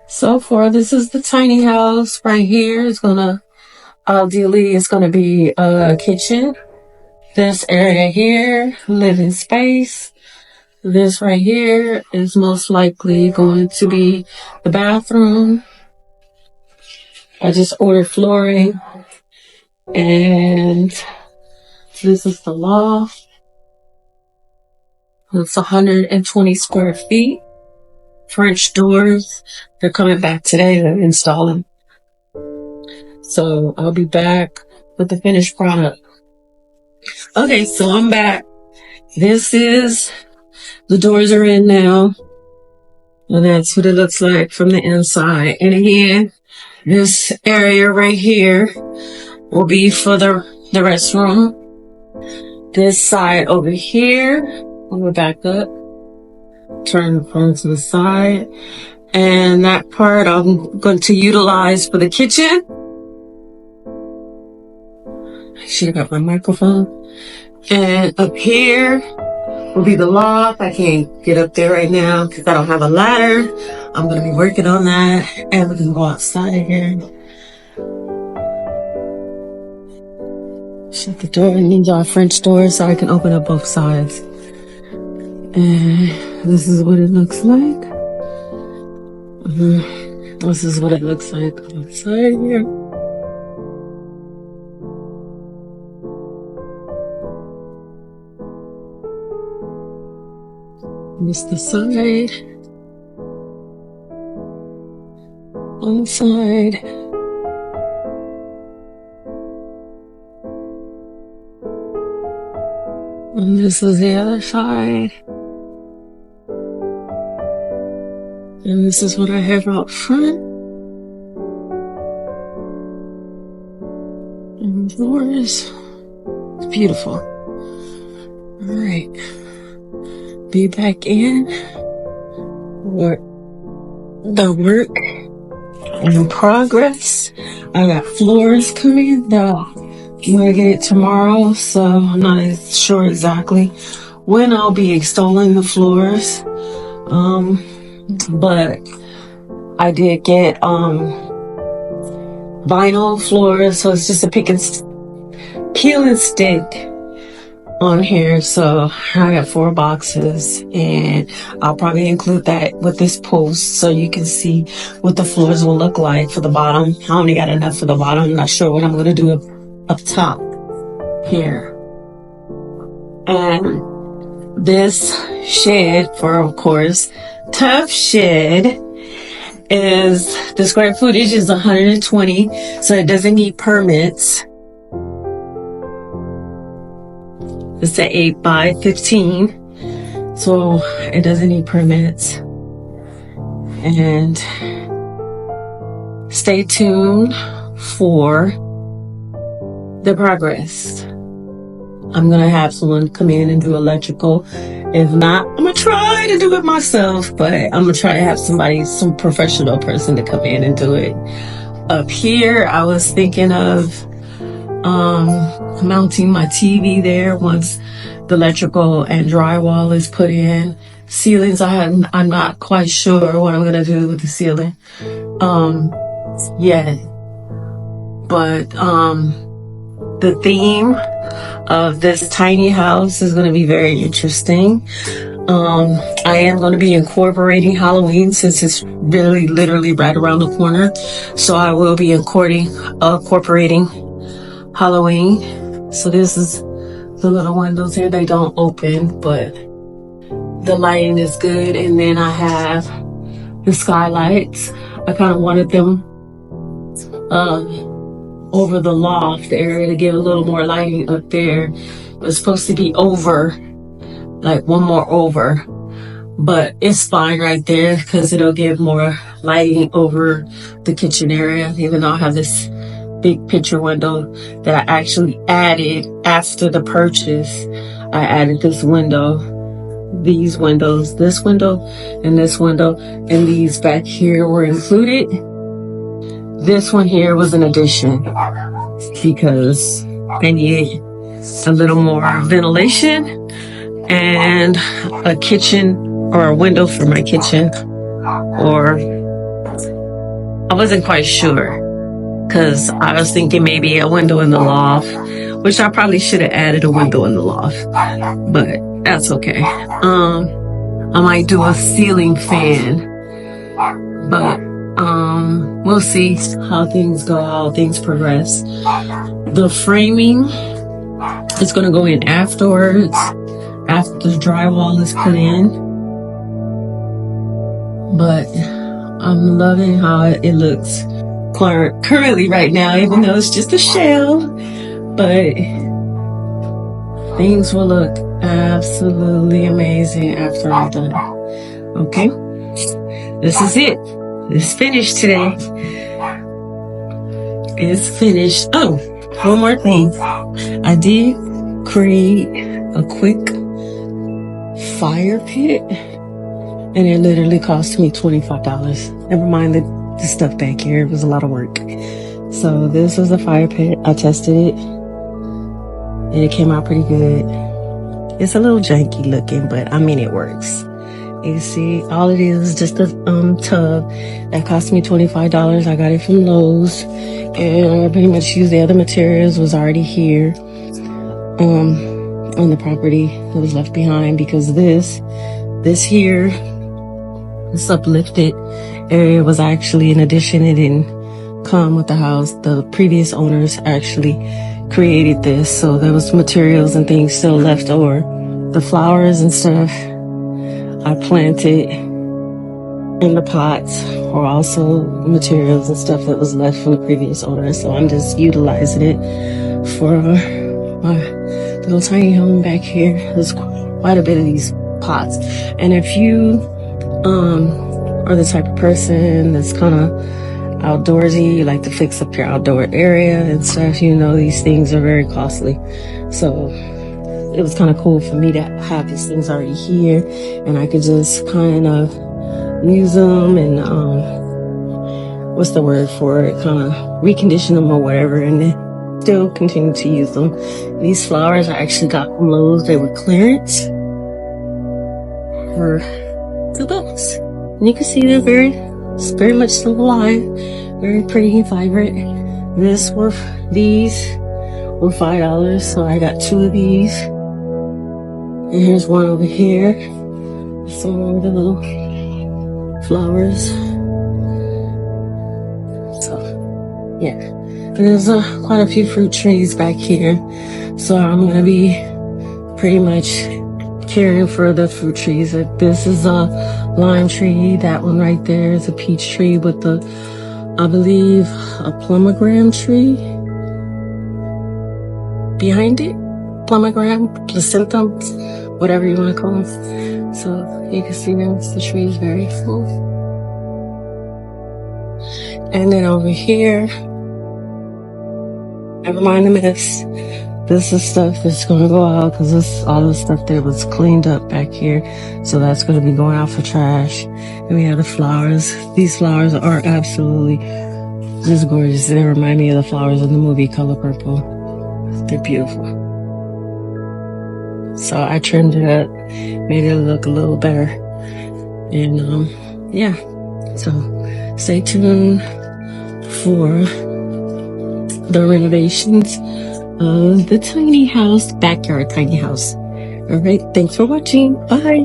So far, this is the tiny house right here. It's gonna, ideally, it's gonna be a kitchen. This area here, living space. This right here is most likely going to be the bathroom. I just ordered flooring. And this is the loft. It's 120 square feet. French doors. They're coming back today to install them. So I'll be back with the finished product. Okay, so I'm back. This is, the doors are in now. And that's what it looks like from the inside. And again, this area right here will be for the restroom. This side over here, I'm gonna back up, turn the phone to the side. And that part I'm going to utilize for the kitchen. I should have got my microphone. And up here will be the loft. I can't get up there right now because I don't have a ladder. I'm going to be working on that. And we can go outside here. Shut the door. It needs our French door so I can open up both sides. And this is what it looks like. This is what it looks like outside here. This the side. One side. And this is the other side. And this is what I have out front. And the doors. It's beautiful. All right. Be back in for the work in progress. I got floors coming though. I'm gonna get it tomorrow, so I'm not sure exactly when I'll be installing the floors. But I did get vinyl floors, so it's just a peel and stick on here. So I got 4 boxes, and I'll probably include that with this post so you can see what the floors will look like for the bottom. I only got enough for the bottom. I'm not sure what I'm gonna do up top here. And this shed, for of course Tough Shed, is the square footage is 120, so it doesn't need permits. It's an 8 by 15, so it doesn't need permits. And stay tuned for the progress. I'm gonna have someone come in and do electrical. If not, I'm gonna try to do it myself, but I'm gonna try to have some professional person to come in and do it. Up here, I was thinking of mounting my TV there once the electrical and drywall is put in. Ceilings, I'm not quite sure what I'm gonna do with the ceiling yet. But the theme of this tiny house is going to be very interesting. I am going to be incorporating Halloween since it's really literally right around the corner. So I will be incorporating Halloween. So this is the little windows here. They don't open, but the lighting is good. And then I have the skylights. I kind of wanted them over the loft area to give a little more lighting up there. It was supposed to be over, like one more over, but it's fine right there because it'll give more lighting over the kitchen area, even though I have this big picture window that I actually added after the purchase. I added this window, these windows, this window and this window, and these back here were included. This one here was an addition because I needed a little more ventilation and a kitchen or a window for my kitchen. or I wasn't quite sure. Because I was thinking maybe a window in the loft, which I probably should have added a window in the loft, but that's okay. I might do a ceiling fan, but we'll see how things go, how things progress. The framing is going to go in afterwards, after the drywall is put in. But I'm loving how it looks currently right now, even though it's just a shell, but things will look absolutely amazing after I'm done. Okay, this is it. It's finished today. It's finished. Oh, one more thing. I did create a quick fire pit, and it literally cost me $25. Never mind the stuff back here. It was a lot of work. So this was a fire pit. I tested it and it came out pretty good. It's a little janky looking, but I mean it works. You see, all it is just a tub that cost me $25. I got it from Lowe's, and I pretty much used the other materials was already here on the property that was left behind, because this here, this uplifted area was actually an addition. It didn't come with the house. The previous owners actually created this, so there was materials and things still left over. The flowers and stuff I planted in the pots are also materials and stuff that was left from the previous owner, so I'm just utilizing it for my little tiny home back here. There's quite a bit of these pots, and if you are the type of person that's kind of outdoorsy, you like to fix up your outdoor area and stuff, you know these things are very costly. So it was kind of cool for me to have these things already here, and I could just kind of use them and what's the word for it, kind of recondition them or whatever, and then still continue to use them. These flowers I actually got from Lowe's. They were clearance for $2. And you can see they're very much still alive, very pretty and vibrant. These were $5, so I got 2 of these. And here's one over here, some more of the little flowers. So yeah, there's quite a few fruit trees back here, so I'm gonna be pretty much caring for the fruit trees. This is a lime tree. That one right there is a peach tree with the, I believe, a plumogranate tree behind it. Plumogranate, placentum, whatever you want to call them. So you can see the tree is very full. And then over here, never mind the mess. This is stuff that's going to go out, because this all the stuff that was cleaned up back here. So that's going to be going out for trash. And we have the flowers. These flowers are absolutely just gorgeous. They remind me of the flowers in the movie Color Purple. They're beautiful. So I trimmed it up, made it look a little better. And yeah, so stay tuned for the renovations of the tiny house, backyard tiny house. All right, thanks for watching. Bye.